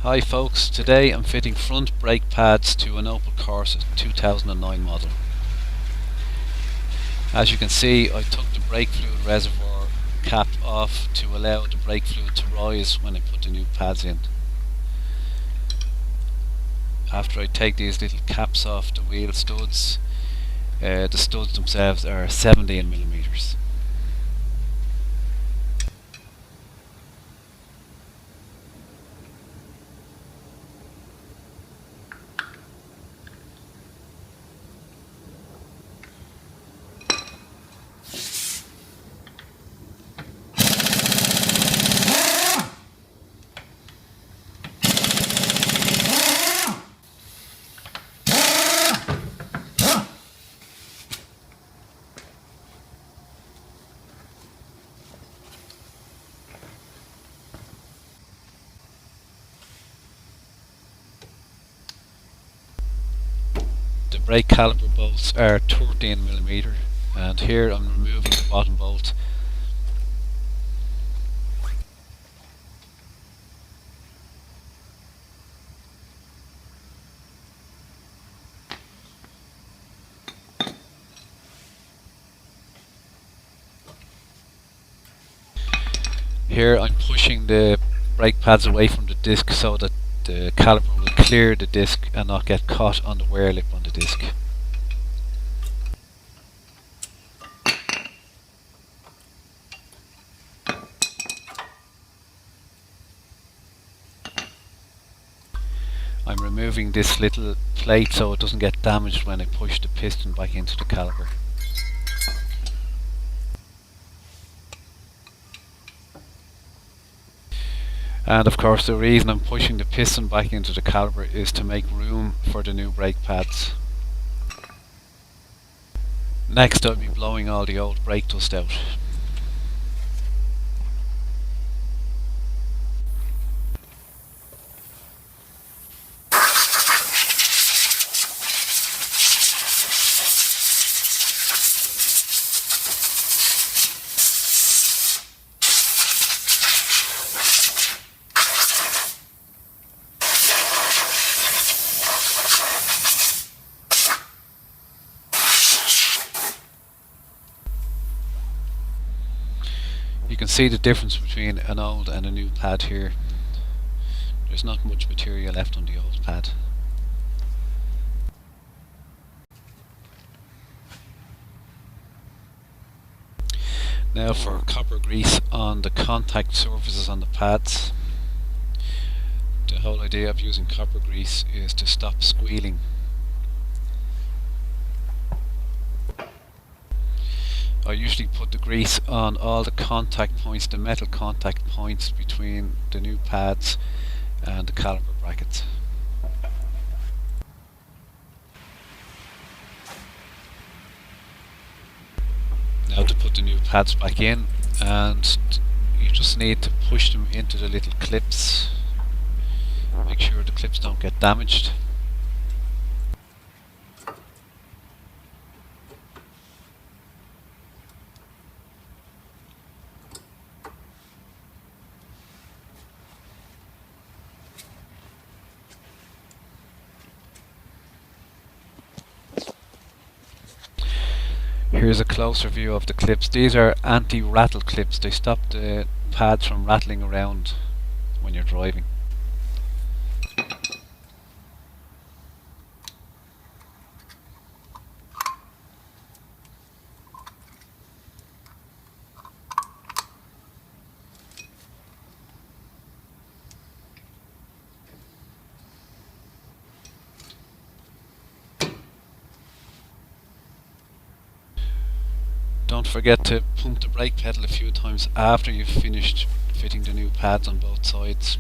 Hi folks, today I'm fitting front brake pads to an Opel Corsa 2009 model. As you can see, I took the brake fluid reservoir cap off to allow the brake fluid to rise when I put the new pads in. After I take these little caps off the wheel studs, the studs themselves are 17mm. The brake caliper bolts are 13mm, and here I'm removing the bottom bolt. Here I'm pushing the brake pads away from the disc so that the caliper will clear the disc and not get caught on the wear lip on the disc. I'm removing this little plate so it doesn't get damaged when I push the piston back into the caliper. And of course the reason I'm pushing the piston back into the caliper is to make room for the new brake pads. Next I'll be blowing all the old brake dust out. You can see the difference between an old and a new pad here. There's not much material left on the old pad. Now for copper grease on the contact surfaces on the pads. The whole idea of using copper grease is to stop squealing. I usually put the grease on all the contact points, the metal contact points between the new pads and the caliper brackets. Now to put the new pads back in, and you just need to push them into the little clips. Make sure the clips don't get damaged. Here's a closer view of the clips. These are anti-rattle clips. They stop the pads from rattling around when you're driving. Don't forget to pump the brake pedal a few times after you've finished fitting the new pads on both sides.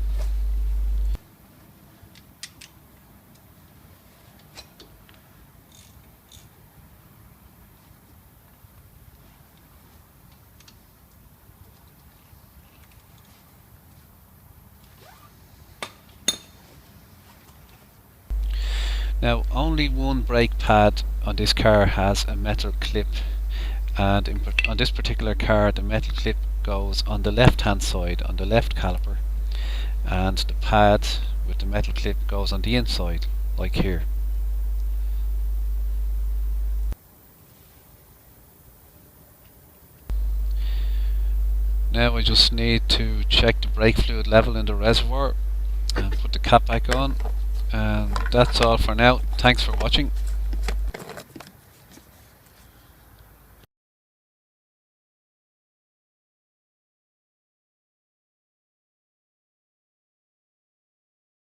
Now only one brake pad on this car has a metal clip, and on this particular car the metal clip goes on the left hand side on the left caliper, and the pad with the metal clip goes on the inside, like here. Now I just need to check the brake fluid level in the reservoir and put the cap back on, and that's all for now. Thanks for watching.